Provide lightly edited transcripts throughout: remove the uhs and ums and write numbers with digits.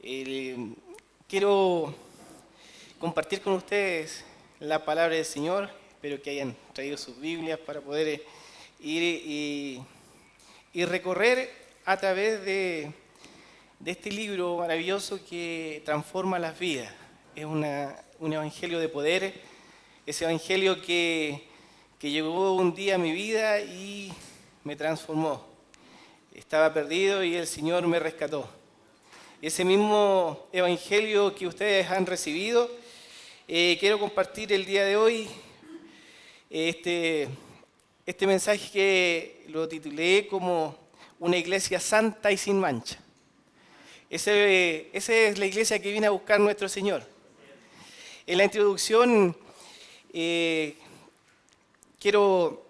Eh, Quiero compartir con ustedes la palabra del Señor. Espero que hayan traído sus Biblias para poder ir y recorrer a través de este libro maravilloso que transforma las vidas. Es un evangelio de poder, ese evangelio que llegó un día a mi vida y me transformó. Estaba perdido y el Señor me rescató. Ese mismo evangelio que ustedes han recibido, quiero compartir el día de hoy este mensaje que lo titulé como una iglesia santa y sin mancha. Esa es la iglesia que viene a buscar nuestro Señor. En la introducción quiero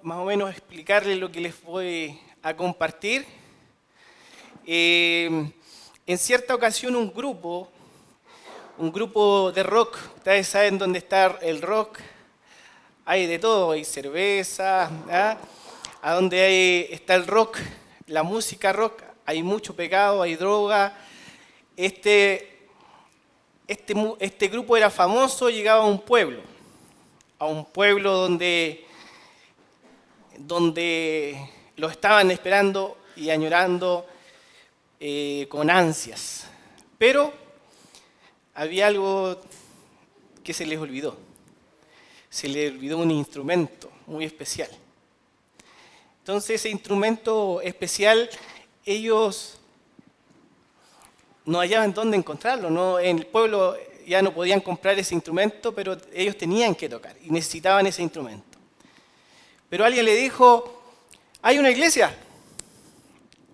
más o menos explicarles lo que les voy a compartir. En cierta ocasión un grupo de rock, ustedes saben dónde está el rock, hay de todo, hay cerveza, ¿ah? A donde está el rock, la música rock, hay mucho pecado, hay droga. Este grupo era famoso, llegaba a un pueblo donde lo estaban esperando y añorando con ansias. Pero había algo que se les olvidó. Se les olvidó un instrumento muy especial. Entonces ese instrumento especial, ellos no hallaban dónde encontrarlo, ¿no? En el pueblo ya no podían comprar ese instrumento, pero ellos tenían que tocar y necesitaban ese instrumento. Pero alguien le dijo, hay una iglesia,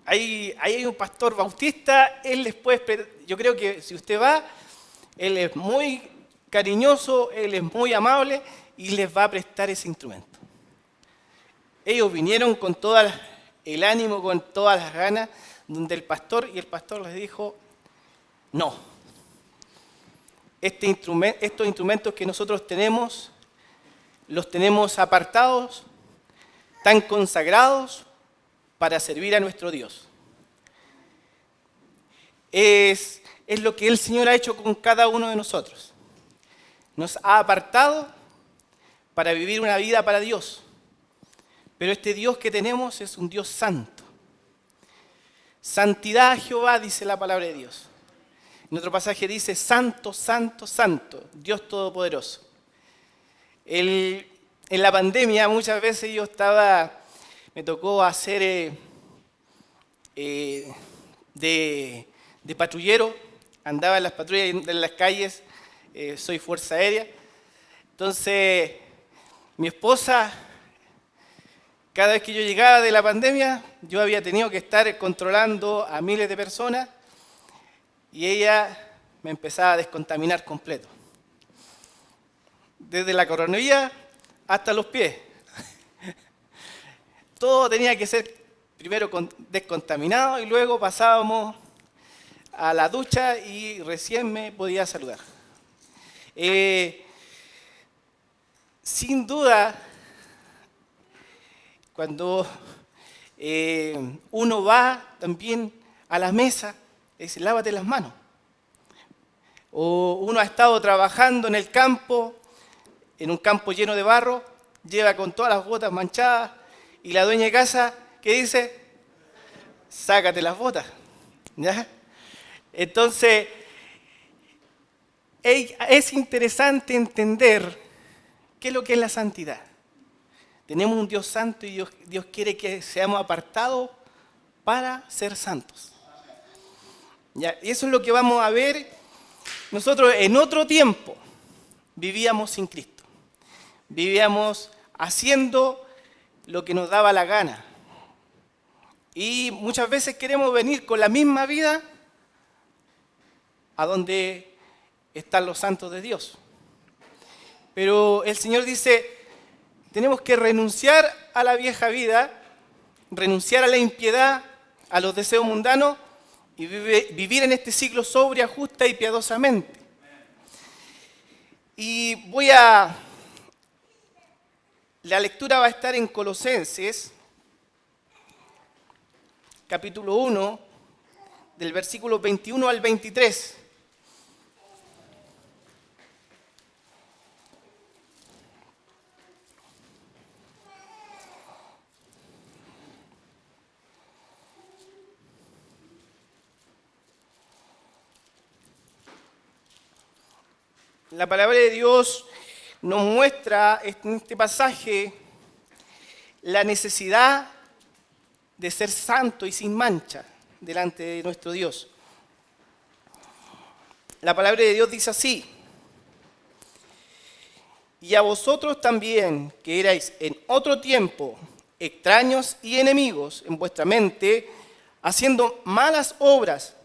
ahí hay un pastor bautista, él les puede, yo creo que si usted va, él es muy cariñoso, él es muy amable y les va a prestar ese instrumento. Ellos vinieron con todo el ánimo, con todas las ganas, donde el pastor les dijo, no, estos instrumentos que nosotros tenemos, los tenemos apartados, tan consagrados para servir a nuestro Dios. Es lo que el Señor ha hecho con cada uno de nosotros. Nos ha apartado para vivir una vida para Dios. Pero este Dios que tenemos es un Dios santo. Santidad a Jehová, dice la palabra de Dios. En otro pasaje dice, santo, santo, santo, Dios Todopoderoso. En la pandemia muchas veces me tocó hacer de patrullero, andaba en las patrullas en las calles, soy fuerza aérea. Entonces, mi esposa, cada vez que yo llegaba de la pandemia, yo había tenido que estar controlando a miles de personas y ella me empezaba a descontaminar completo. Desde la coronilla hasta los pies. Todo tenía que ser primero descontaminado y luego pasábamos a la ducha y recién me podía saludar. Sin duda, cuando uno va también a la mesa, dice, lávate las manos. O uno ha estado trabajando en el campo, en un campo lleno de barro, lleva con todas las botas manchadas, y la dueña de casa, ¿qué dice? Sácate las botas. ¿Ya? Entonces, es interesante entender qué es lo que es la santidad. Tenemos un Dios santo y Dios quiere que seamos apartados para ser santos. ¿Ya? Y eso es lo que vamos a ver. Nosotros en otro tiempo vivíamos sin Cristo. Vivíamos haciendo lo que nos daba la gana. Y muchas veces queremos venir con la misma vida a donde están los santos de Dios. Pero el Señor dice, tenemos que renunciar a la vieja vida, renunciar a la impiedad, a los deseos mundanos y vivir en este siglo sobria, justa y piadosamente. Y la lectura va a estar en Colosenses, capítulo 1, del versículo 21 al 23. La palabra de Dios nos muestra en este pasaje la necesidad de ser santo y sin mancha delante de nuestro Dios. La palabra de Dios dice así: y a vosotros también, que erais en otro tiempo extraños y enemigos en vuestra mente, haciendo malas obras,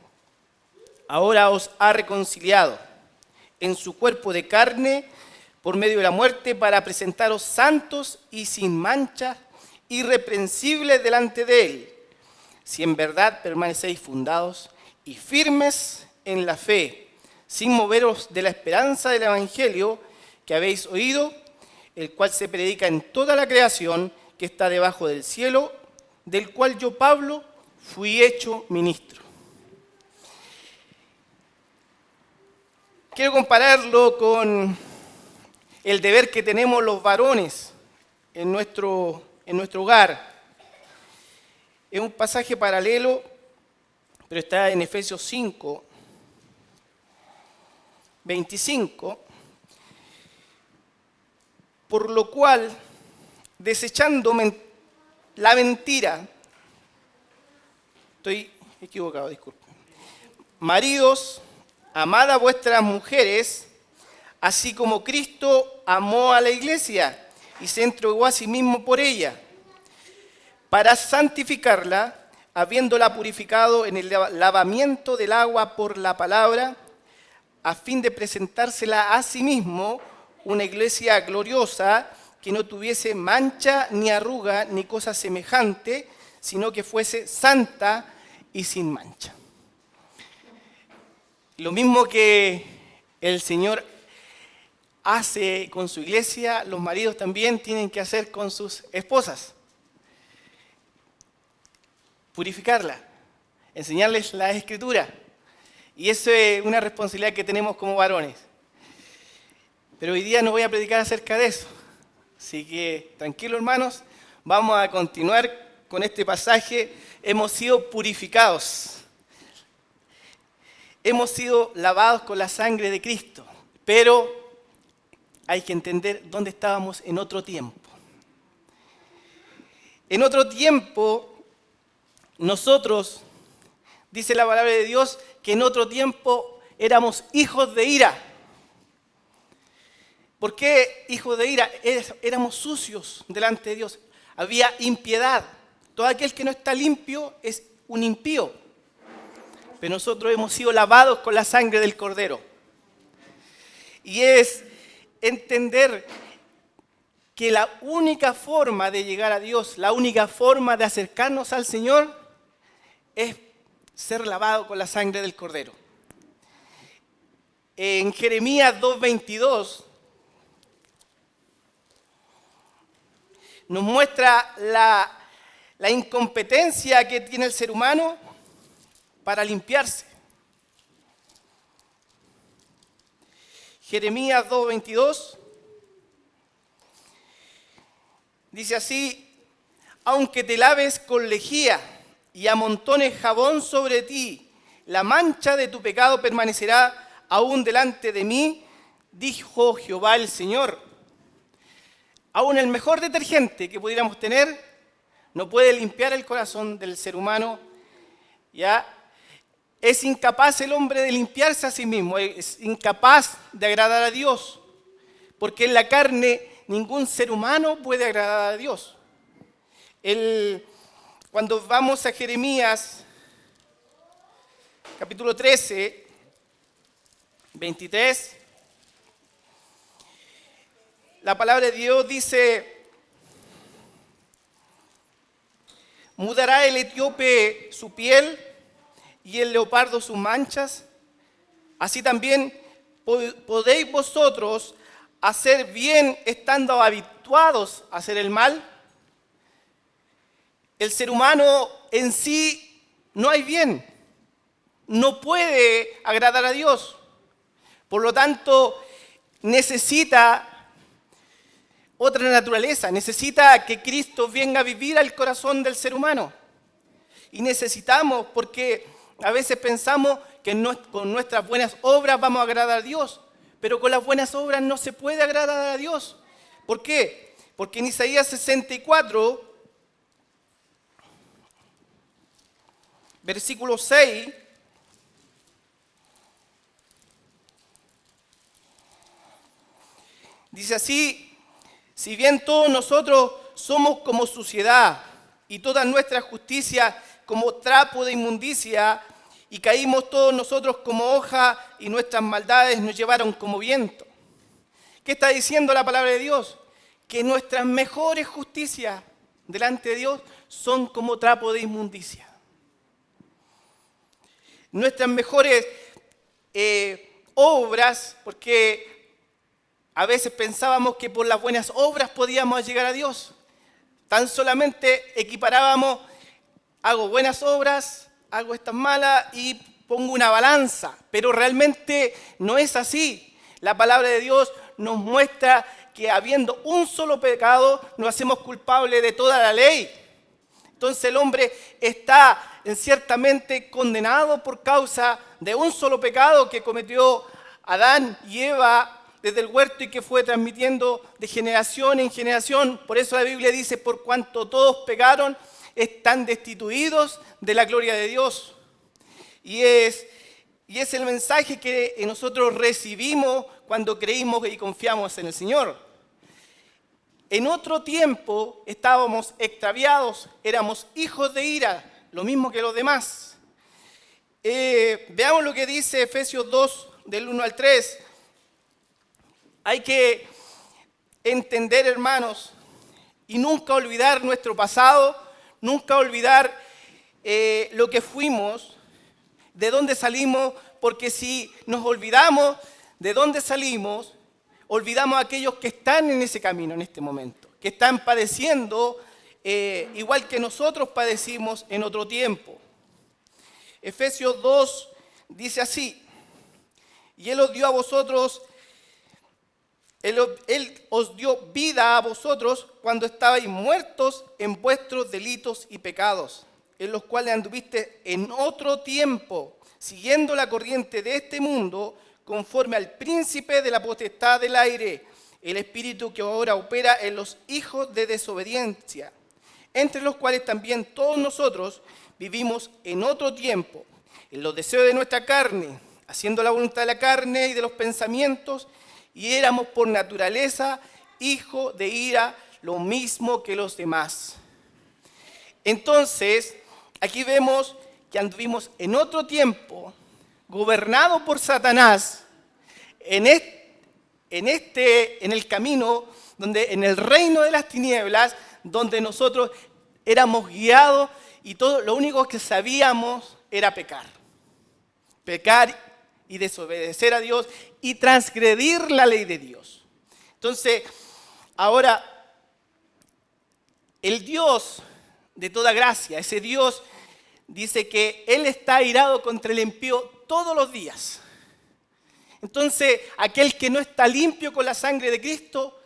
ahora os ha reconciliado en su cuerpo de carne por medio de la muerte, para presentaros santos y sin mancha, irreprensibles delante de Él, si en verdad permanecéis fundados y firmes en la fe, sin moveros de la esperanza del Evangelio que habéis oído, el cual se predica en toda la creación que está debajo del cielo, del cual yo, Pablo, fui hecho ministro. Quiero compararlo con el deber que tenemos los varones en nuestro hogar. Es un pasaje paralelo, pero está en Efesios 5, 25. Por lo cual, desechando la mentira, estoy equivocado, disculpen. Maridos, amad a vuestras mujeres, así como Cristo amó a la iglesia y se entregó a sí mismo por ella, para santificarla, habiéndola purificado en el lavamiento del agua por la palabra, a fin de presentársela a sí mismo una iglesia gloriosa, que no tuviese mancha, ni arruga, ni cosa semejante, sino que fuese santa y sin mancha. Lo mismo que el Señor hace con su iglesia, los maridos también tienen que hacer con sus esposas. Purificarla, enseñarles la Escritura. Y eso es una responsabilidad que tenemos como varones. Pero hoy día no voy a predicar acerca de eso. Así que, tranquilos hermanos, vamos a continuar con este pasaje. Hemos sido purificados. Hemos sido lavados con la sangre de Cristo. Pero hay que entender dónde estábamos en otro tiempo. En otro tiempo, nosotros, dice la palabra de Dios, que en otro tiempo éramos hijos de ira. ¿Por qué hijos de ira? Éramos sucios delante de Dios. Había impiedad. Todo aquel que no está limpio es un impío. Pero nosotros hemos sido lavados con la sangre del Cordero. Y es entender que la única forma de llegar a Dios, la única forma de acercarnos al Señor, es ser lavado con la sangre del Cordero. En Jeremías 2:22 nos muestra la incompetencia que tiene el ser humano para limpiarse. Jeremías 2:22 dice así: aunque te laves con lejía y amontones jabón sobre ti, la mancha de tu pecado permanecerá aún delante de mí, dijo Jehová el Señor. Aún el mejor detergente que pudiéramos tener no puede limpiar el corazón del ser humano. Ya es incapaz el hombre de limpiarse a sí mismo, es incapaz de agradar a Dios, porque en la carne ningún ser humano puede agradar a Dios. Cuando vamos a Jeremías, capítulo 13, 23, la palabra de Dios dice: mudará el etíope su piel y el leopardo sus manchas. Así también podéis vosotros hacer bien estando habituados a hacer el mal. El ser humano en sí no hay bien. no puede agradar a Dios. Por lo tanto, necesita otra naturaleza, necesita que Cristo venga a vivir al corazón del ser humano. Y necesitamos, porque a veces pensamos que con nuestras buenas obras vamos a agradar a Dios, pero con las buenas obras no se puede agradar a Dios. ¿Por qué? Porque en Isaías 64, versículo 6, dice así: si bien todos nosotros somos como suciedad y toda nuestra justicia como trapo de inmundicia, y caímos todos nosotros como hoja y nuestras maldades nos llevaron como viento. ¿Qué está diciendo la palabra de Dios? Que nuestras mejores justicias delante de Dios son como trapo de inmundicia. Nuestras mejores obras, porque a veces pensábamos que por las buenas obras podíamos llegar a Dios. Tan solamente equiparábamos, hago buenas obras, hago estas malas y pongo una balanza. Pero realmente no es así. La palabra de Dios nos muestra que habiendo un solo pecado, nos hacemos culpables de toda la ley. Entonces el hombre está ciertamente condenado por causa de un solo pecado que cometió Adán y Eva desde el huerto y que fue transmitiendo de generación en generación. Por eso la Biblia dice: por cuanto todos pecaron, están destituidos de la gloria de Dios. Y es el mensaje que nosotros recibimos cuando creímos y confiamos en el Señor. En otro tiempo estábamos extraviados, éramos hijos de ira, lo mismo que los demás. Veamos lo que dice Efesios 2, del 1 al 3. Hay que entender, hermanos, y nunca olvidar nuestro pasado, nunca olvidar lo que fuimos, de dónde salimos, porque si nos olvidamos de dónde salimos, olvidamos a aquellos que están en ese camino en este momento, que están padeciendo igual que nosotros padecimos en otro tiempo. Efesios 2 dice así: y Él os dio a vosotros, Él os dio vida a vosotros cuando estabais muertos en vuestros delitos y pecados, en los cuales anduviste en otro tiempo, siguiendo la corriente de este mundo, conforme al príncipe de la potestad del aire, el espíritu que ahora opera en los hijos de desobediencia, entre los cuales también todos nosotros vivimos en otro tiempo, en los deseos de nuestra carne, haciendo la voluntad de la carne y de los pensamientos, y éramos por naturaleza hijos de ira, lo mismo que los demás. Entonces, aquí vemos que anduvimos en otro tiempo, gobernado por Satanás, en el camino, en el reino de las tinieblas, donde nosotros éramos guiados y todo lo único que sabíamos era pecar. Pecar y desobedecer a Dios y transgredir la ley de Dios. Entonces, ahora, el Dios de toda gracia, ese Dios dice que Él está airado contra el impío todos los días. Entonces, aquel que no está limpio con la sangre de Cristo,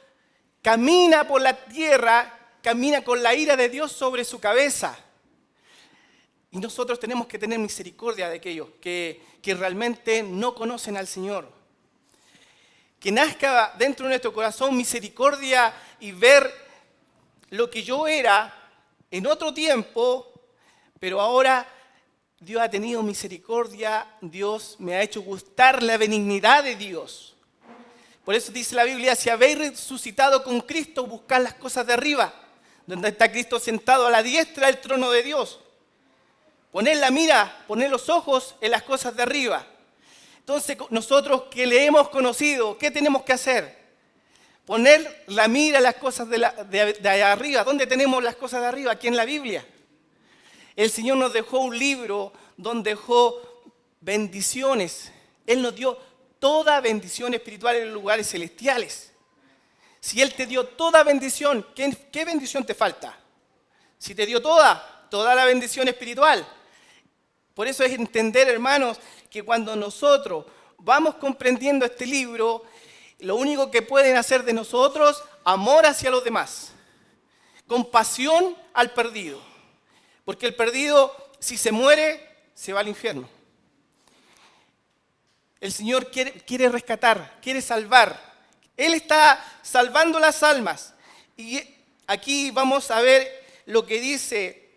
camina por la tierra, camina con la ira de Dios sobre su cabeza. Y nosotros tenemos que tener misericordia de aquellos que realmente no conocen al Señor. Que nazca dentro de nuestro corazón misericordia y ver lo que yo era en otro tiempo, pero ahora Dios ha tenido misericordia, Dios me ha hecho gustar la benignidad de Dios. Por eso dice la Biblia: si habéis resucitado con Cristo, buscad las cosas de arriba, donde está Cristo sentado a la diestra del trono de Dios. Poned la mira, poned los ojos en las cosas de arriba. Entonces, nosotros que le hemos conocido, ¿qué tenemos que hacer? Poner la mira en las cosas de allá arriba. ¿Dónde tenemos las cosas de arriba? Aquí en la Biblia. El Señor nos dejó un libro donde dejó bendiciones. Él nos dio toda bendición espiritual en los lugares celestiales. Si Él te dio toda bendición, ¿qué bendición te falta? Si te dio toda la bendición espiritual, Por eso es entender, hermanos, que cuando nosotros vamos comprendiendo este libro, lo único que pueden hacer de nosotros, amor hacia los demás, compasión al perdido. Porque el perdido, si se muere, se va al infierno. El Señor quiere rescatar, quiere salvar. Él está salvando las almas. Y aquí vamos a ver lo que dice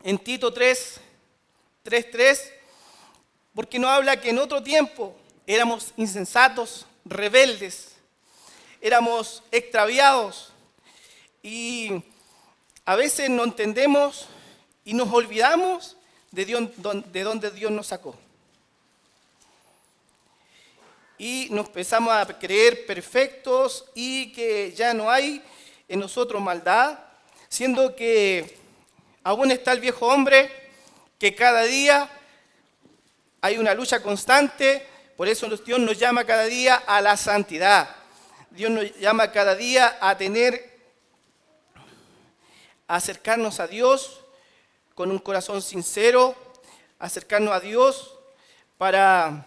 en Tito 3:3, porque nos habla que en otro tiempo éramos insensatos, rebeldes, éramos extraviados y a veces no entendemos y nos olvidamos de donde Dios nos sacó. Y nos empezamos a creer perfectos y que ya no hay en nosotros maldad, siendo que aún está el viejo hombre, que cada día hay una lucha constante. Por eso Dios nos llama cada día a la santidad. Dios nos llama cada día a acercarnos a Dios con un corazón sincero, acercarnos a Dios para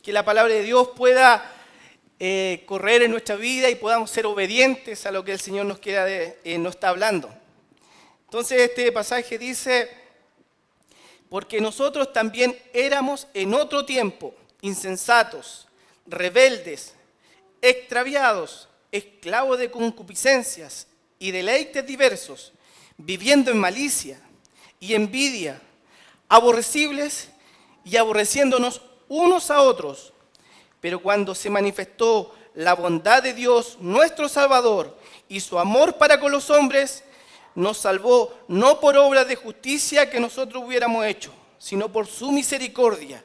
que la palabra de Dios pueda correr en nuestra vida y podamos ser obedientes a lo que el Señor nos está hablando. Entonces este pasaje dice, porque nosotros también éramos en otro tiempo insensatos, rebeldes, extraviados, esclavos de concupiscencias y deleites diversos, viviendo en malicia y envidia, aborrecibles y aborreciéndonos unos a otros. Pero cuando se manifestó la bondad de Dios, nuestro Salvador, y su amor para con los hombres, nos salvó no por obras de justicia que nosotros hubiéramos hecho, sino por su misericordia,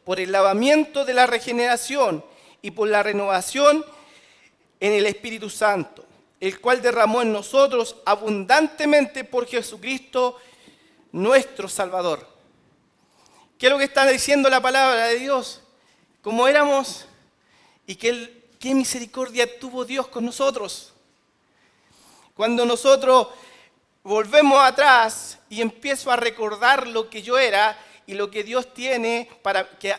por el lavamiento de la regeneración y por la renovación en el Espíritu Santo, el cual derramó en nosotros abundantemente por Jesucristo, nuestro Salvador. ¿Qué es lo que está diciendo la palabra de Dios? Cómo éramos y qué misericordia tuvo Dios con nosotros. Cuando nosotros volvemos atrás y empiezo a recordar lo que yo era y lo que Dios tiene,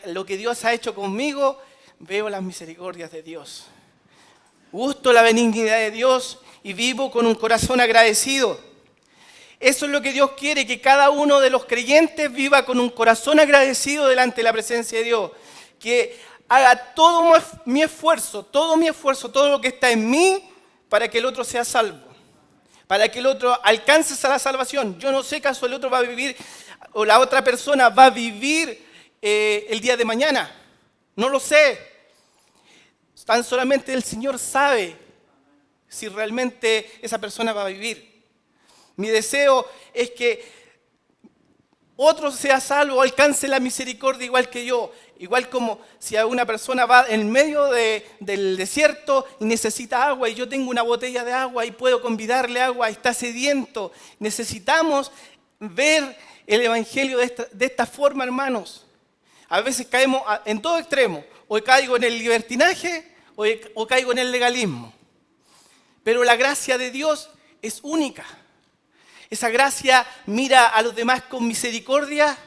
lo que Dios ha hecho conmigo, veo las misericordias de Dios. Gusto la benignidad de Dios y vivo con un corazón agradecido. Eso es lo que Dios quiere, que cada uno de los creyentes viva con un corazón agradecido delante de la presencia de Dios. Que haga todo mi esfuerzo, todo lo que está en mí para que el otro sea salvo. Para que el otro alcance a la salvación. Yo no sé caso el otro va a vivir, o la otra persona va a vivir el día de mañana. No lo sé. Tan solamente el Señor sabe si realmente esa persona va a vivir. Mi deseo es que otro sea salvo, alcance la misericordia igual que yo. Igual como si una persona va en medio del desierto y necesita agua y yo tengo una botella de agua y puedo convidarle agua y está sediento. Necesitamos ver el Evangelio de esta forma, hermanos. A veces caemos en todo extremo. O caigo en el libertinaje o caigo en el legalismo. Pero la gracia de Dios es única. Esa gracia mira a los demás con misericordia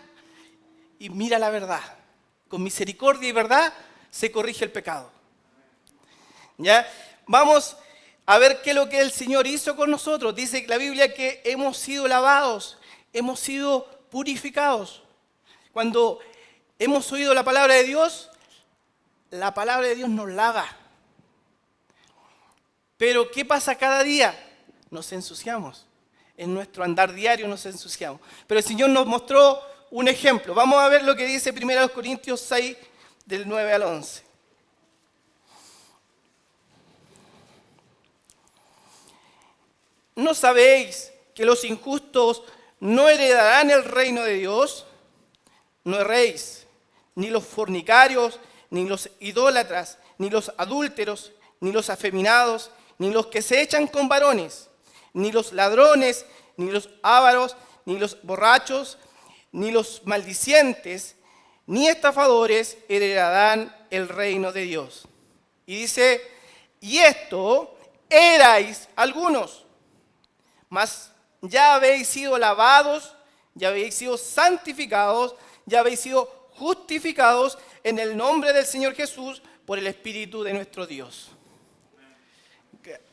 y mira la verdad. Con misericordia y verdad se corrige el pecado. ¿Ya? Vamos a ver qué es lo que el Señor hizo con nosotros. Dice la Biblia que hemos sido lavados, hemos sido purificados. Cuando hemos oído la palabra de Dios, la palabra de Dios nos lava. Pero ¿qué pasa cada día? Nos ensuciamos. En nuestro andar diario nos ensuciamos. Pero el Señor nos mostró un ejemplo. Vamos a ver lo que dice 1 Corintios 6, del 9 al 11. ¿No sabéis que los injustos no heredarán el reino de Dios? No erréis, ni los fornicarios, ni los idólatras, ni los adúlteros, ni los afeminados, ni los que se echan con varones, ni los ladrones, ni los ávaros, ni los borrachos, ni los maldicientes, ni estafadores heredarán el reino de Dios. Y dice, y esto erais algunos, mas ya habéis sido lavados, ya habéis sido santificados, ya habéis sido justificados en el nombre del Señor Jesús por el Espíritu de nuestro Dios.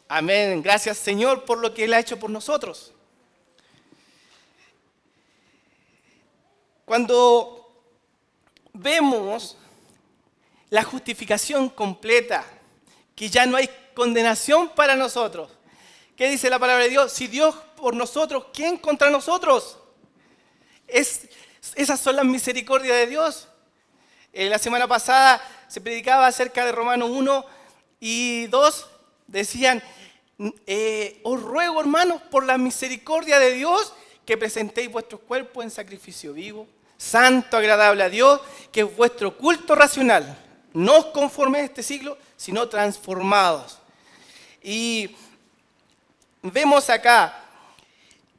Amén. Gracias, Señor, por lo que Él ha hecho por nosotros. Cuando vemos la justificación completa, que ya no hay condenación para nosotros, ¿qué dice la palabra de Dios? Si Dios por nosotros, ¿quién contra nosotros? Esas son las misericordias de Dios. La semana pasada se predicaba acerca de Romanos 1 y 2. Decían, os ruego, hermanos, por la misericordia de Dios, que presentéis vuestros cuerpos en sacrificio vivo, santo, agradable a Dios, que es vuestro culto racional. No os conforméis a este siglo, sino transformados. Y vemos acá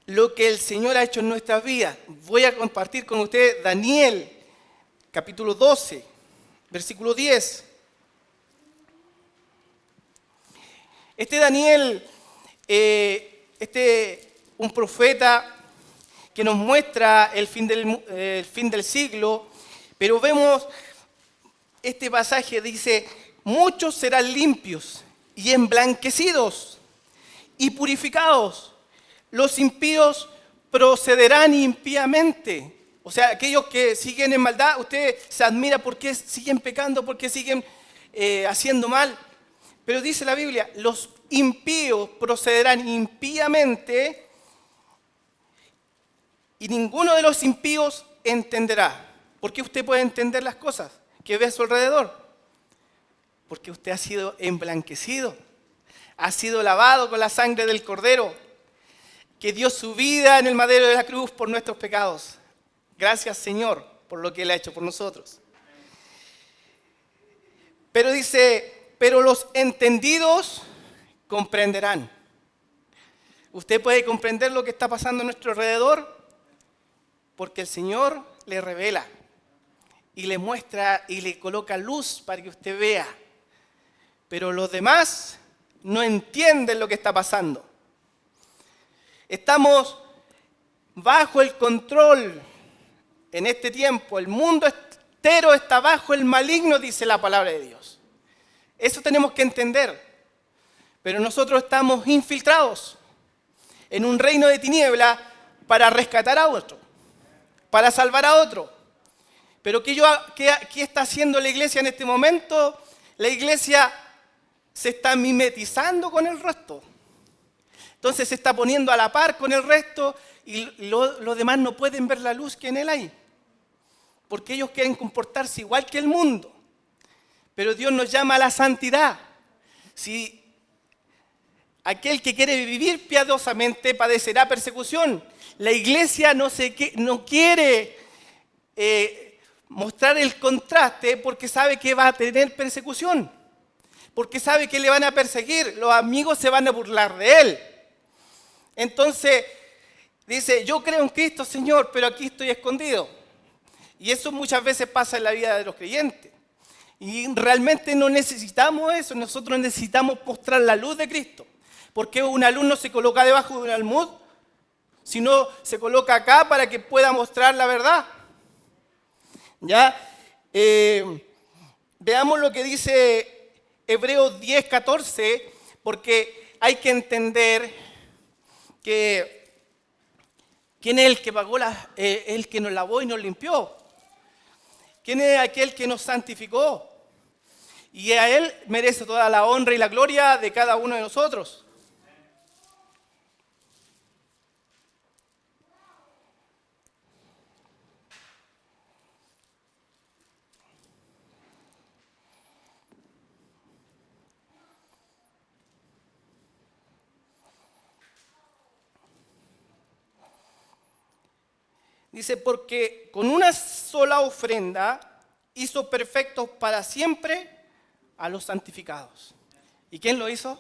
lo que el Señor ha hecho en nuestras vidas. Voy a compartir con ustedes Daniel, capítulo 12, versículo 10. Daniel, un profeta que nos muestra el fin del siglo, pero vemos este pasaje, dice, muchos serán limpios y emblanquecidos y purificados. Los impíos procederán impíamente. O sea, aquellos que siguen en maldad, usted se admira por qué siguen pecando, por qué siguen haciendo mal. Pero dice la Biblia, los impíos procederán impíamente y ninguno de los impíos entenderá. ¿Por qué usted puede entender las cosas que ve a su alrededor? Porque usted ha sido emblanquecido, ha sido lavado con la sangre del Cordero, que dio su vida en el madero de la cruz por nuestros pecados. Gracias, Señor, por lo que Él ha hecho por nosotros. Pero dice, pero los entendidos comprenderán. Usted puede comprender lo que está pasando a nuestro alrededor porque el Señor le revela y le muestra y le coloca luz para que usted vea. Pero los demás no entienden lo que está pasando. Estamos bajo el control en este tiempo. El mundo entero está bajo el maligno, dice la palabra de Dios. Eso tenemos que entender. Pero nosotros estamos infiltrados en un reino de tiniebla para rescatar a otro, para salvar a otro. Pero ¿qué está haciendo la iglesia en este momento? La iglesia se está mimetizando con el resto. Entonces se está poniendo a la par con el resto y los demás no pueden ver la luz que en él hay. Porque ellos quieren comportarse igual que el mundo. Pero Dios nos llama a la santidad. Si aquel que quiere vivir piadosamente padecerá persecución. La iglesia no quiere mostrar el contraste porque sabe que va a tener persecución. Porque sabe que le van a perseguir. Los amigos se van a burlar de él. Entonces dice, yo creo en Cristo, Señor, pero aquí estoy escondido. Y eso muchas veces pasa en la vida de los creyentes. Y realmente no necesitamos eso, nosotros necesitamos mostrar la luz de Cristo. Porque una luz no se coloca debajo de un almud, sino se coloca acá para que pueda mostrar la verdad. ¿Ya? Veamos lo que dice Hebreos 10:14, porque hay que entender que ¿quién es el que pagó el que nos lavó y nos limpió? ¿Quién es aquel que nos santificó? Y a Él merece toda la honra y la gloria de cada uno de nosotros. Dice, porque con una sola ofrenda hizo perfectos para siempre a los santificados. ¿Y quién lo hizo?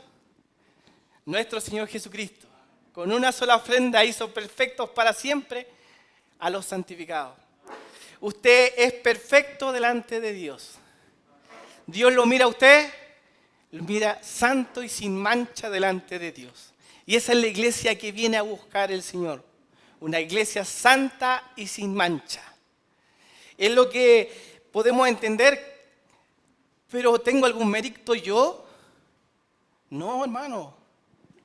Nuestro Señor Jesucristo. Con una sola ofrenda hizo perfectos para siempre a los santificados. Usted es perfecto delante de Dios. Dios lo mira a usted, lo mira santo y sin mancha delante de Dios. Y esa es la iglesia que viene a buscar el Señor. Una iglesia santa y sin mancha. Es lo que podemos entender, pero ¿tengo algún mérito yo? No, hermano.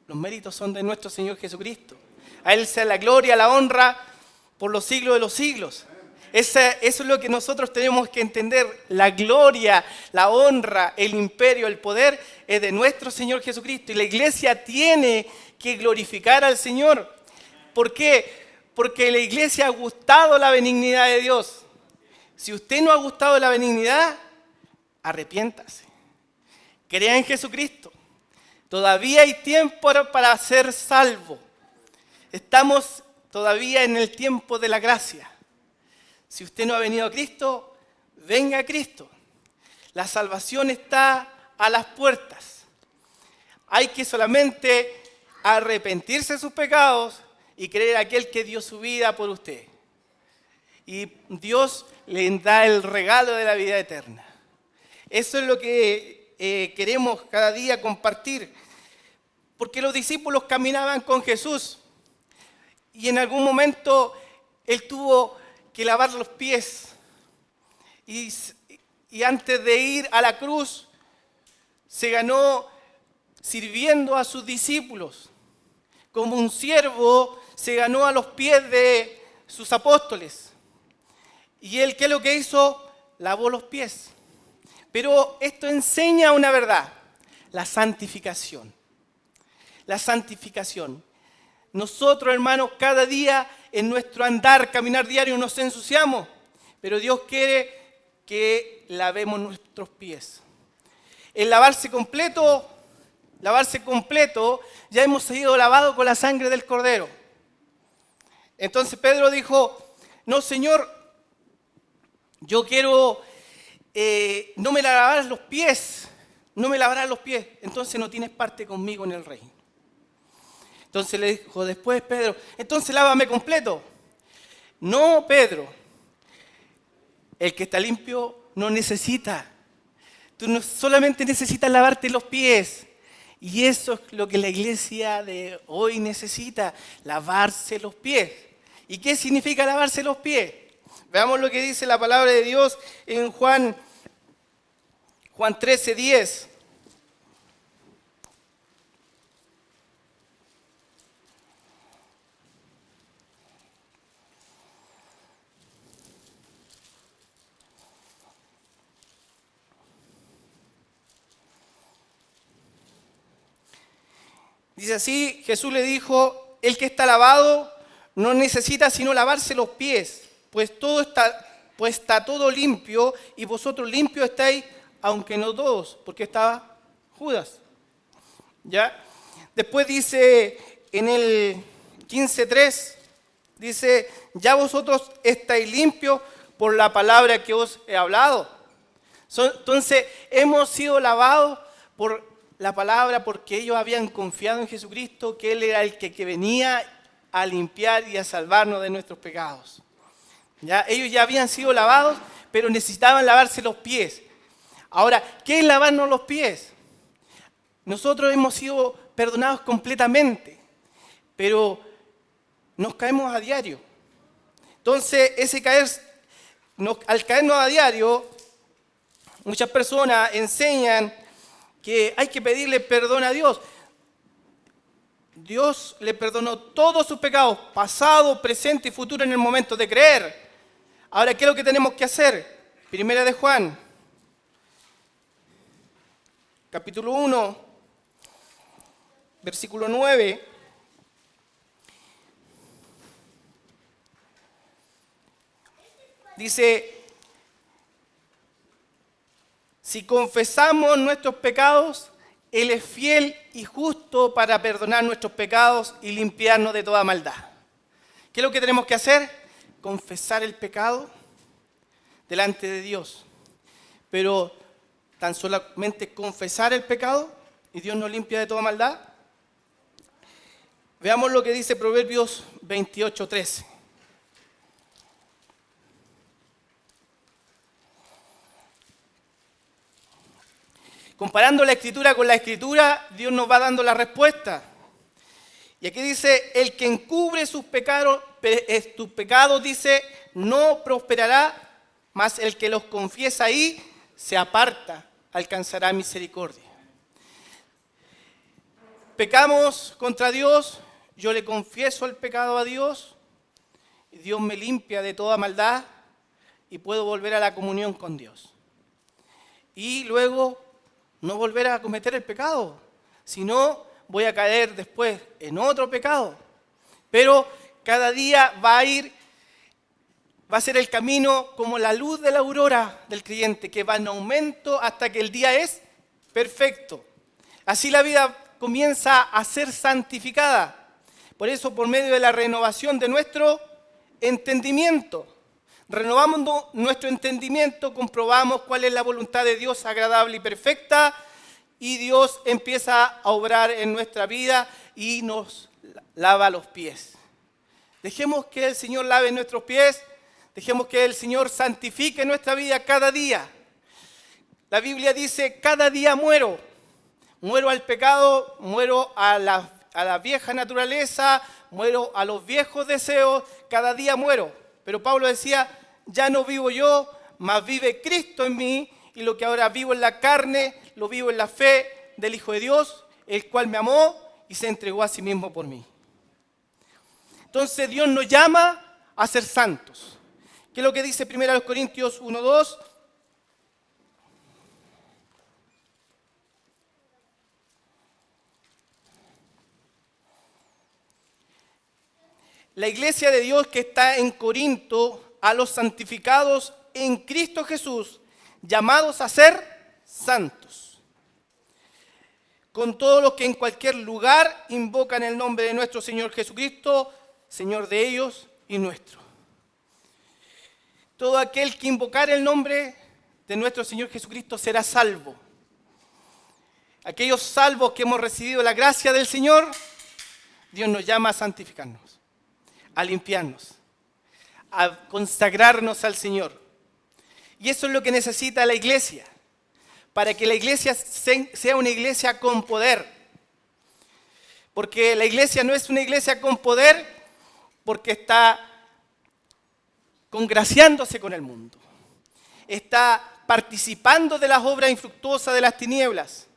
Los méritos son de nuestro Señor Jesucristo. A Él sea la gloria, la honra por los siglos de los siglos. Eso es lo que nosotros tenemos que entender. La gloria, la honra, el imperio, el poder es de nuestro Señor Jesucristo. Y la iglesia tiene que glorificar al Señor. ¿Por qué? Porque la iglesia ha gustado la benignidad de Dios. Si usted no ha gustado la benignidad, arrepiéntase. Crea en Jesucristo. Todavía hay tiempo para ser salvo. Estamos todavía en el tiempo de la gracia. Si usted no ha venido a Cristo, venga a Cristo. La salvación está a las puertas. Hay que solamente arrepentirse de sus pecados y creer en aquel que dio su vida por usted. Y Dios le da el regalo de la vida eterna. Eso es lo que queremos cada día compartir. Porque los discípulos caminaban con Jesús y en algún momento Él tuvo que lavar los pies. Y antes de ir a la cruz, se ganó sirviendo a sus discípulos. Como un siervo, se ganó a los pies de sus apóstoles. Y Él, ¿qué es lo que hizo? Lavó los pies. Pero esto enseña una verdad, la santificación. La santificación. Nosotros, hermanos, cada día en nuestro andar, caminar diario nos ensuciamos, pero Dios quiere que lavemos nuestros pies. El lavarse completo, ya hemos sido lavados con la sangre del Cordero. Entonces Pedro dijo, no, Señor, yo quiero, no me lavarás los pies, entonces no tienes parte conmigo en el reino. Entonces le dijo después Pedro, entonces lávame completo. No, Pedro, el que está limpio no necesita. Tú no solamente necesitas lavarte los pies. Y eso es lo que la iglesia de hoy necesita, lavarse los pies. ¿Y qué significa lavarse los pies? Veamos lo que dice la palabra de Dios en Juan 13:10. Dice así, Jesús le dijo, el que está lavado no necesita sino lavarse los pies, pues está todo limpio y vosotros limpios estáis, aunque no todos, porque estaba Judas. ¿Ya? Después dice en el 15:3, dice, ya vosotros estáis limpios por la palabra que os he hablado. Entonces, hemos sido lavados por la palabra porque ellos habían confiado en Jesucristo, que Él era el que venía a limpiar y a salvarnos de nuestros pecados. ¿Ya? Ellos ya habían sido lavados, pero necesitaban lavarse los pies. Ahora, ¿qué es lavarnos los pies? Nosotros hemos sido perdonados completamente, pero nos caemos a diario. Entonces, al caernos a diario, muchas personas enseñan que hay que pedirle perdón a Dios. Dios le perdonó todos sus pecados, pasado, presente y futuro en el momento de creer. Ahora, ¿qué es lo que tenemos que hacer? Primera de Juan, capítulo 1, versículo 9. Dice, si confesamos nuestros pecados, Él es fiel y justo para perdonar nuestros pecados y limpiarnos de toda maldad. ¿Qué es lo que tenemos que hacer? Confesar el pecado delante de Dios. Pero tan solamente confesar el pecado y Dios nos limpia de toda maldad. Veamos lo que dice Proverbios 28:13. Comparando la Escritura con la Escritura, Dios nos va dando la respuesta. Y aquí dice, el que encubre tus pecados, dice, no prosperará, mas el que los confiesa y se aparta, alcanzará misericordia. Pecamos contra Dios, yo le confieso el pecado a Dios, y Dios me limpia de toda maldad y puedo volver a la comunión con Dios. Y luego no volver a cometer el pecado, sino voy a caer después en otro pecado. Pero cada día va a ser el camino como la luz de la aurora del creyente, que va en aumento hasta que el día es perfecto. Así la vida comienza a ser santificada. Por eso, por medio de la renovación de nuestro entendimiento, renovamos nuestro entendimiento, comprobamos cuál es la voluntad de Dios agradable y perfecta, y Dios empieza a obrar en nuestra vida y nos lava los pies. Dejemos que el Señor lave nuestros pies, dejemos que el Señor santifique nuestra vida cada día. La Biblia dice, cada día muero. Muero al pecado, muero a la vieja naturaleza, muero a los viejos deseos, cada día muero. Pero Pablo decía, ya no vivo yo, mas vive Cristo en mí, y lo que ahora vivo en la carne, lo vivo en la fe del Hijo de Dios, el cual me amó y se entregó a sí mismo por mí. Entonces Dios nos llama a ser santos. ¿Qué es lo que dice 1 Corintios 1:2? La iglesia de Dios que está en Corinto, a los santificados en Cristo Jesús, llamados a ser santos, con todos los que en cualquier lugar invocan el nombre de nuestro Señor Jesucristo, Señor de ellos y nuestro. Todo aquel que invocar el nombre de nuestro Señor Jesucristo será salvo. Aquellos salvos que hemos recibido la gracia del Señor, Dios nos llama a santificarnos, a limpiarnos, a consagrarnos al Señor. Y eso es lo que necesita la iglesia, para que la iglesia sea una iglesia con poder. Porque la iglesia no es una iglesia con poder porque está congraciándose con el mundo. Está participando de las obras infructuosas de las tinieblas.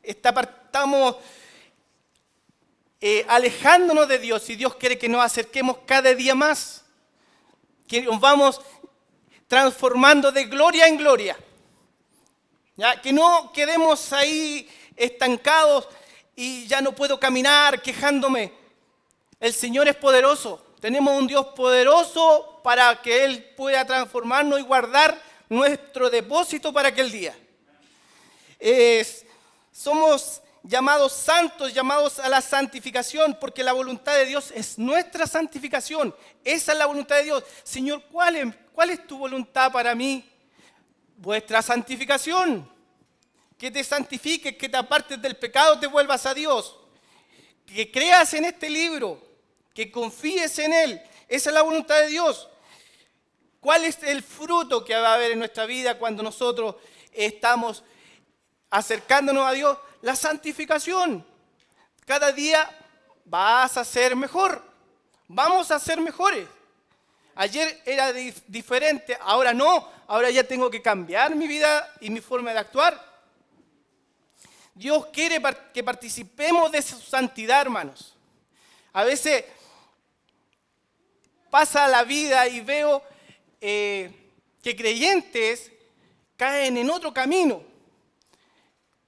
Estamos alejándonos de Dios, y Dios quiere que nos acerquemos cada día más, que nos vamos transformando de gloria en gloria, ¿ya? Que no quedemos ahí estancados y ya no puedo caminar quejándome. El Señor es poderoso, tenemos un Dios poderoso para que Él pueda transformarnos y guardar nuestro depósito para aquel día. Somos llamados santos, llamados a la santificación, porque la voluntad de Dios es nuestra santificación. Esa es la voluntad de Dios. Señor, ¿cuál es tu voluntad para mí? Vuestra santificación. Que te santifiques, que te apartes del pecado, te vuelvas a Dios. Que creas en este libro, que confíes en Él. Esa es la voluntad de Dios. ¿Cuál es el fruto que va a haber en nuestra vida cuando nosotros estamos acercándonos a Dios? La santificación. Cada día vas a ser mejor. Vamos a ser mejores. Ayer era diferente, ahora no. Ahora ya tengo que cambiar mi vida y mi forma de actuar. Dios quiere que participemos de su santidad, hermanos. A veces pasa la vida y veo que creyentes caen en otro camino.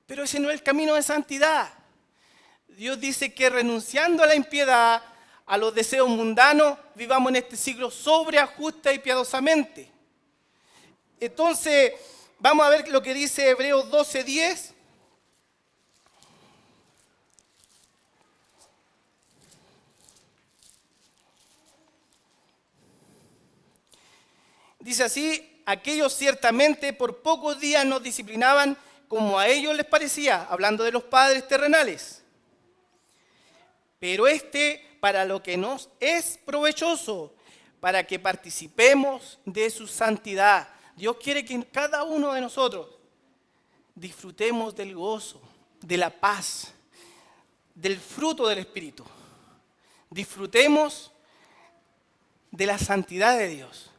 Pero ese no es el camino de santidad. Dios dice que renunciando a la impiedad, a los deseos mundanos, vivamos en este siglo sobria, justa y piadosamente. Entonces, vamos a ver lo que dice Hebreos 12:10. Dice así: aquellos ciertamente por pocos días nos disciplinaban como a ellos les parecía, hablando de los padres terrenales. Pero para lo que nos es provechoso, para que participemos de su santidad. Dios quiere que cada uno de nosotros disfrutemos del gozo, de la paz, del fruto del Espíritu. Disfrutemos de la santidad de Dios.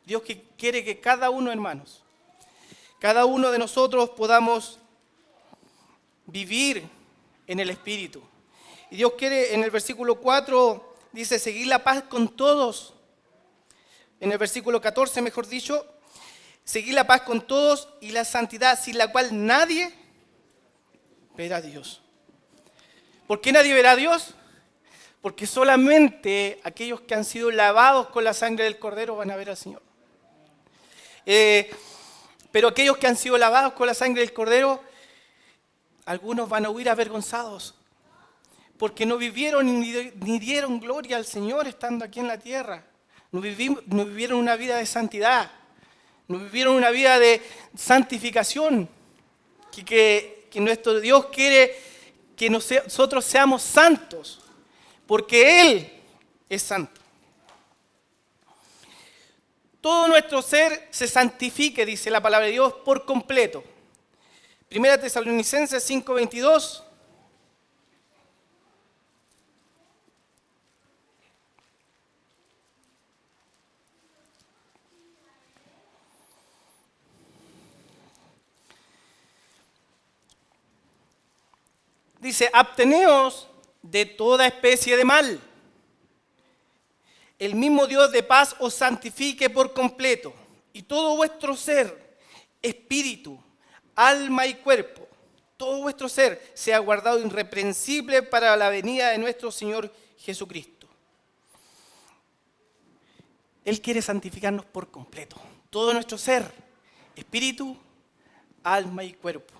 Dios que quiere que cada uno, hermanos, cada uno de nosotros podamos vivir en el Espíritu. Y Dios quiere, en el versículo 4, dice, seguir la paz con todos. En el versículo 14, mejor dicho, seguir la paz con todos y la santidad, sin la cual nadie verá a Dios. ¿Por qué nadie verá a Dios? Porque solamente aquellos que han sido lavados con la sangre del Cordero van a ver al Señor. Pero aquellos que han sido lavados con la sangre del Cordero, algunos van a huir avergonzados, porque no vivieron ni dieron gloria al Señor estando aquí en la tierra. No vivieron una vida de santidad, no vivieron una vida de santificación, que nuestro Dios quiere que nosotros seamos santos, porque Él es santo. Todo nuestro ser se santifique, dice la palabra de Dios, por completo. Primera Tesalonicenses 5:22. Dice, absteneos de toda especie de mal. El mismo Dios de paz os santifique por completo, y todo vuestro ser, espíritu, alma y cuerpo, todo vuestro ser sea guardado irreprensible para la venida de nuestro Señor Jesucristo. Él quiere santificarnos por completo, todo nuestro ser, espíritu, alma y cuerpo.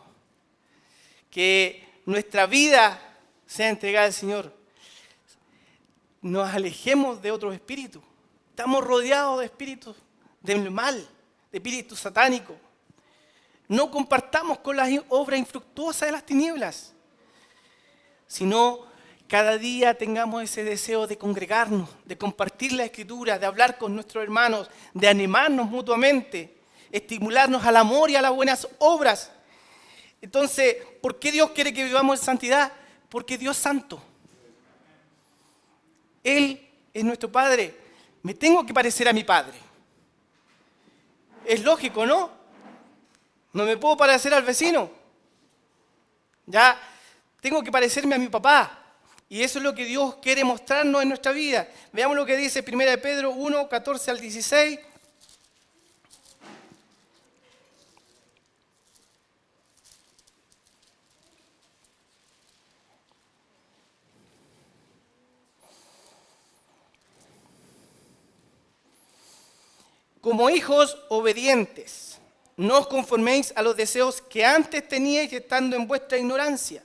Que nuestra vida sea entregada al Señor. Nos alejemos de otros espíritus. Estamos rodeados de espíritus del mal, de espíritus satánicos. No compartamos con las obras infructuosas de las tinieblas, sino cada día tengamos ese deseo de congregarnos, de compartir la Escritura, de hablar con nuestros hermanos, de animarnos mutuamente, estimularnos al amor y a las buenas obras. Entonces, ¿por qué Dios quiere que vivamos en santidad? Porque Dios es santo. Él es nuestro Padre. Me tengo que parecer a mi Padre. Es lógico, ¿no? No me puedo parecer al vecino. Ya tengo que parecerme a mi papá. Y eso es lo que Dios quiere mostrarnos en nuestra vida. Veamos lo que dice 1 Pedro 1, 14 al 16. Como hijos obedientes, no os conforméis a los deseos que antes teníais estando en vuestra ignorancia,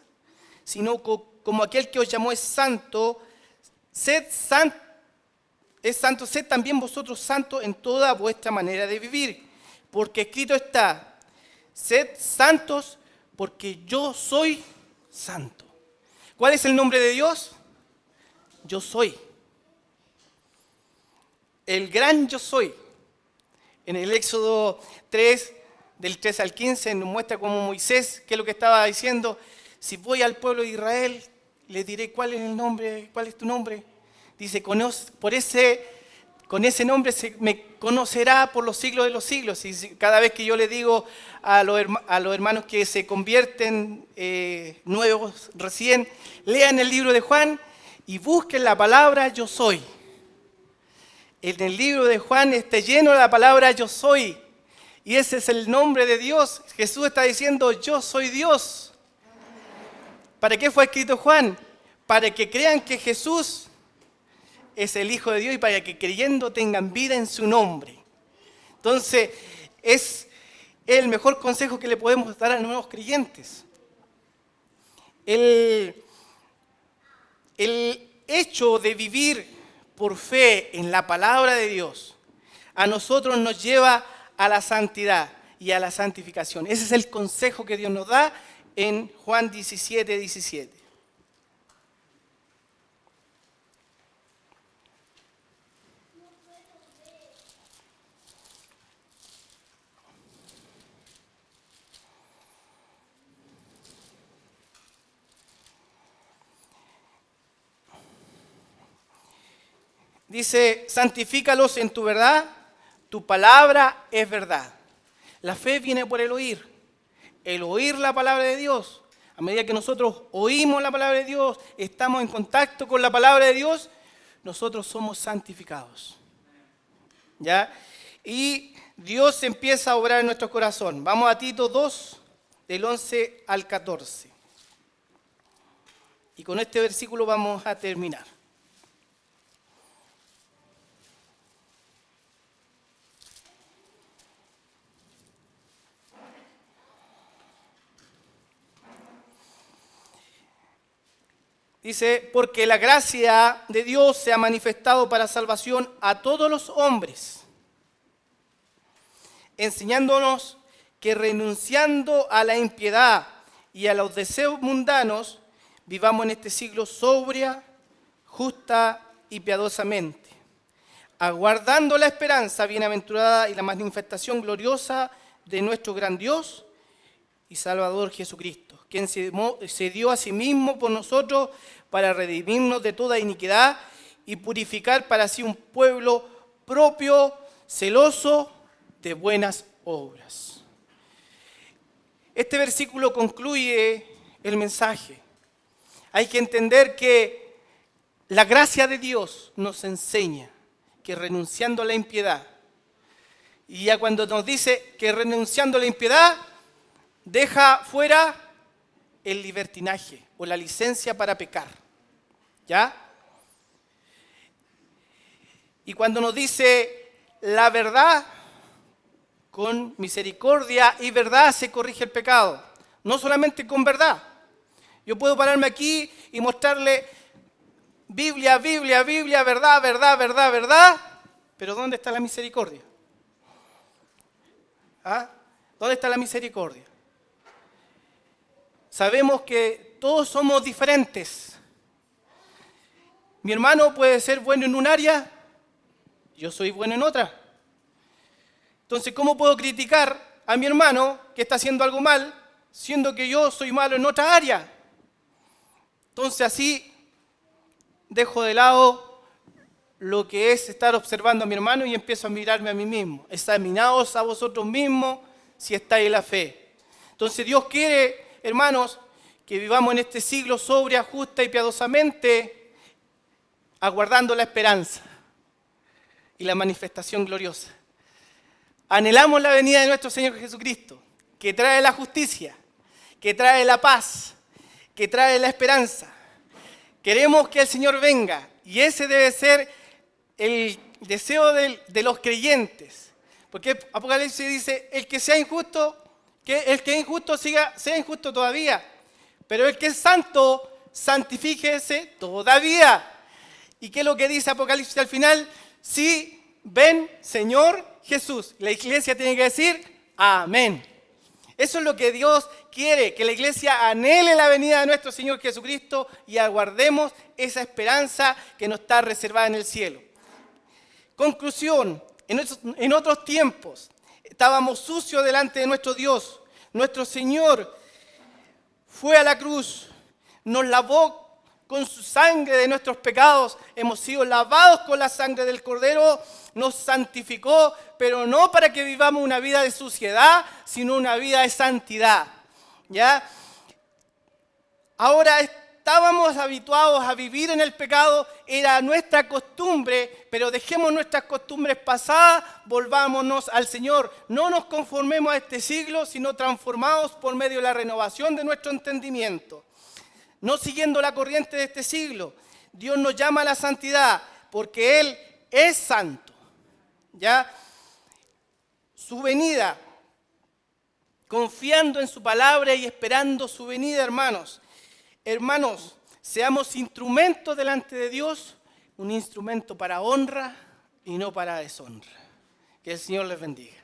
sino como aquel que os llamó es santo, sed también vosotros santos en toda vuestra manera de vivir. Porque escrito está, sed santos porque yo soy santo. ¿Cuál es el nombre de Dios? Yo soy. El gran yo soy. En el Éxodo 3, del 3 al 15, nos muestra cómo Moisés, que es lo que estaba diciendo, si voy al pueblo de Israel, les diré cuál es el nombre, cuál es tu nombre. Dice, con ese nombre me conocerá por los siglos de los siglos. Y cada vez que yo le digo a los hermanos que se convierten nuevos recién, lean el libro de Juan y busquen la palabra yo soy. En el libro de Juan está lleno de la palabra yo soy. Y ese es el nombre de Dios. Jesús está diciendo yo soy Dios. ¿Para qué fue escrito Juan? Para que crean que Jesús es el Hijo de Dios y para que creyendo tengan vida en su nombre. Entonces, es el mejor consejo que le podemos dar a los nuevos creyentes. El hecho de vivir por fe en la palabra de Dios, a nosotros nos lleva a la santidad y a la santificación. Ese es el consejo que Dios nos da en Juan 17, 17. Dice, santifícalos en tu verdad, Tu palabra es verdad. La fe viene por el oír la palabra de Dios. A medida que nosotros oímos la palabra de Dios, estamos en contacto con la palabra de Dios, nosotros somos santificados. ¿Ya? Y Dios empieza a obrar en nuestro corazón. Vamos a Tito 2, del 11 al 14. Y con este versículo vamos a terminar. Dice, porque la gracia de Dios se ha manifestado para salvación a todos los hombres, enseñándonos que renunciando a la impiedad y a los deseos mundanos, vivamos en este siglo sobria, justa y piadosamente, aguardando la esperanza bienaventurada y la manifestación gloriosa de nuestro gran Dios y Salvador Jesucristo, quien se dio a sí mismo por nosotros para redimirnos de toda iniquidad y purificar para sí un pueblo propio, celoso de buenas obras. Este versículo concluye el mensaje. Hay que entender que la gracia de Dios nos enseña que renunciando a la impiedad, y ya cuando nos dice que renunciando a la impiedad, deja fuera el libertinaje o la licencia para pecar. ¿Ya? Y cuando nos dice la verdad, con misericordia y verdad se corrige el pecado. No solamente con verdad. Yo puedo pararme aquí y mostrarle Biblia, Biblia, Biblia, verdad, verdad, verdad, verdad. Pero ¿dónde está la misericordia? ¿Ah? ¿Dónde está la misericordia? Sabemos que todos somos diferentes. Mi hermano puede ser bueno en un área, yo soy bueno en otra. Entonces, ¿cómo puedo criticar a mi hermano que está haciendo algo mal, siendo que yo soy malo en otra área? Entonces, así dejo de lado lo que es estar observando a mi hermano y empiezo a mirarme a mí mismo. Examinaos a vosotros mismos si estáis en la fe. Entonces, Dios quiere, hermanos, que vivamos en este siglo sobria, justa y piadosamente, aguardando la esperanza y la manifestación gloriosa. Anhelamos la venida de nuestro Señor Jesucristo, que trae la justicia, que trae la paz, que trae la esperanza. Queremos que el Señor venga, y ese debe ser el deseo de los creyentes. Porque Apocalipsis dice, el que sea injusto, que el que es injusto sea injusto todavía. Pero el que es santo, santifíquese todavía. ¿Y qué es lo que dice Apocalipsis al final? Sí, ven, Señor Jesús. La iglesia tiene que decir, amén. Eso es lo que Dios quiere, que la iglesia anhele la venida de nuestro Señor Jesucristo y aguardemos esa esperanza que nos está reservada en el cielo. Conclusión, en otros tiempos estábamos sucios delante de nuestro Dios. Nuestro Señor fue a la cruz, nos lavó con su sangre de nuestros pecados, hemos sido lavados con la sangre del Cordero, nos santificó, pero no para que vivamos una vida de suciedad, sino una vida de santidad. ¿Ya? Ahora estábamos habituados a vivir en el pecado, era nuestra costumbre, pero dejemos nuestras costumbres pasadas, volvámonos al Señor. No nos conformemos a este siglo, sino transformados por medio de la renovación de nuestro entendimiento. No siguiendo la corriente de este siglo. Dios nos llama a la santidad porque Él es santo. ¿Ya? Su venida, confiando en su palabra y esperando su venida, hermanos. Hermanos, seamos instrumentos delante de Dios, un instrumento para honra y no para deshonra. Que el Señor les bendiga.